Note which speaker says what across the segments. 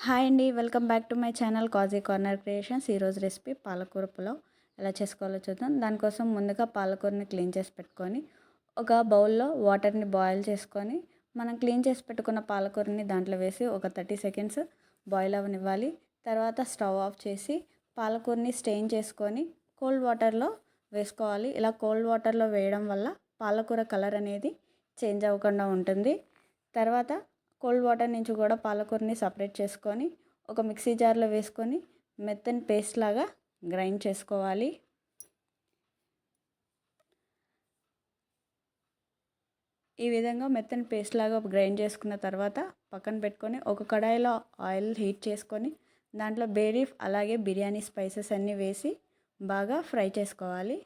Speaker 1: Hi అండి, welcome back to my channel Qazi corner creations. ఈరోజు recipe పాలకూర పులావ్ ఎలా చేసుకోవాలో చూద్దాం. దానికోసం ముందుగా పాలకూరని క్లీన్ చేసి పెట్టుకొని ఒక బౌల్లో వాటర్ని బాయిల్ చేసుకొని మనం క్లీన్ చేసి పెట్టుకున్న పాలకూరని దాంట్లో వేసి ఒక 30 సెకండ్స్ బాయిల్ అవ్వనివ్వాలి. తర్వాత స్టవ్ ఆఫ్ చేసి పాలకూరని స్టెయిన్ చేసుకొని కోల్డ్ వాటర్లో వేసుకోవాలి. ఇలా కోల్డ్ వాటర్లో వేయడం వల్ల పాలకూర కలర్ అనేది చేంజ్ అవ్వకుండా ఉంటుంది. తర్వాత కోల్డ్ వాటర్ నుంచి కూడా పాలకూరని సపరేట్ చేసుకొని ఒక మిక్సీ జార్లో వేసుకొని మెత్తని పేస్ట్ లాగా గ్రైండ్ చేసుకోవాలి. ఈ విధంగా మెత్తని పేస్ట్ లాగా గ్రైండ్ చేసుకున్న తర్వాత పక్కన పెట్టుకొని ఒక కడాయిలో ఆయిల్ హీట్ చేసుకొని దాంట్లో బే లీఫ్ అలాగే బిర్యానీ స్పైసెస్ అన్నీ వేసి బాగా ఫ్రై చేసుకోవాలి.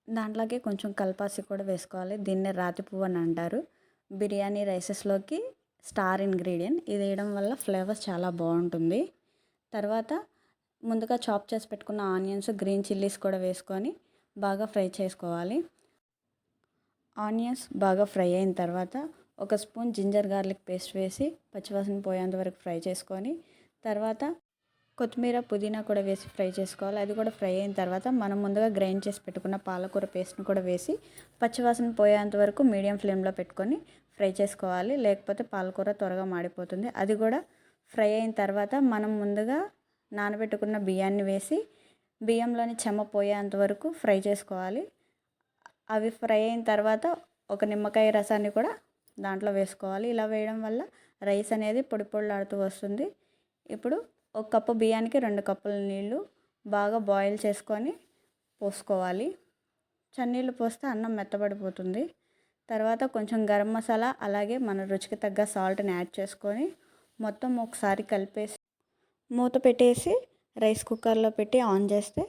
Speaker 1: దాంట్లోకి కొంచెం కల్పాసి కూడా వేసుకోవాలి. దీన్నే రాతి పువ్వు అని అంటారు. బిర్యానీ రైసెస్లోకి స్టార్ ఇంగ్రీడియంట్. ఇది వేయడం వల్ల ఫ్లేవర్స్ చాలా బాగుంటుంది. తర్వాత ముందుగా చాప్ చేసి పెట్టుకున్న ఆనియన్స్, గ్రీన్ చిల్లీస్ కూడా వేసుకొని బాగా ఫ్రై చేసుకోవాలి. ఆనియన్స్ బాగా ఫ్రై అయిన తర్వాత ఒక స్పూన్ జింజర్ గార్లిక్ పేస్ట్ వేసి పచ్చివాసన పోయేంత వరకు ఫ్రై చేసుకొని తర్వాత కొత్తిమీర, పుదీనా కూడా వేసి ఫ్రై చేసుకోవాలి. అది కూడా ఫ్రై అయిన తర్వాత మనం ముందుగా గ్రైండ్ చేసి పెట్టుకున్న పాలకూర పేస్ట్ని కూడా వేసి పచ్చివాసన పోయేంత వరకు మీడియం ఫ్లేమ్లో పెట్టుకొని ఫ్రై చేసుకోవాలి. లేకపోతే పాలకూర త్వరగా మాడిపోతుంది. అది కూడా ఫ్రై అయిన తర్వాత మనం ముందుగా నానబెట్టుకున్న బియ్యాన్ని వేసి బియ్యంలోని చెమ్మ పోయేంత వరకు ఫ్రై చేసుకోవాలి. అవి ఫ్రై అయిన తర్వాత ఒక నిమ్మకాయ రసాన్ని కూడా దాంట్లో వేసుకోవాలి. ఇలా వేయడం వల్ల రైస్ అనేది పొడి పొడిలాడుతూ వస్తుంది. ఇప్పుడు ఒక కప్పు బియ్యానికి 2 కప్పుల నీళ్ళు బాగా బాయిల్ చేసుకొని పోసుకోవాలి. చన్నీళ్ళు పోస్తే అన్నం మెత్తబడిపోతుంది. తర్వాత కొంచెం గరం మసాలా అలాగే మన రుచికి తగ్గ సాల్ట్ని యాడ్ చేసుకొని మొత్తం ఒకసారి కలిపేసి మూత పెట్టేసి రైస్ కుక్కర్లో పెట్టి ఆన్ చేస్తే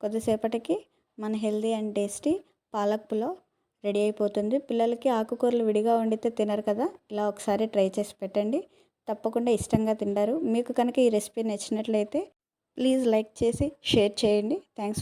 Speaker 1: కొద్దిసేపటికి మన healthy and tasty palak pulao ready అయిపోతుంది. పిల్లలకి ఆకుకూరలు విడిగా వండితే తినరు కదా, ఇలా ఒకసారి ట్రై చేసి పెట్టండి. తప్పకుండా ఇష్టంగా తింటారు. మీకు కనుక ఈ రెసిపీ నచ్చినట్లయితే ప్లీజ్ లైక్ చేసి షేర్ చేయండి. థ్యాంక్స్.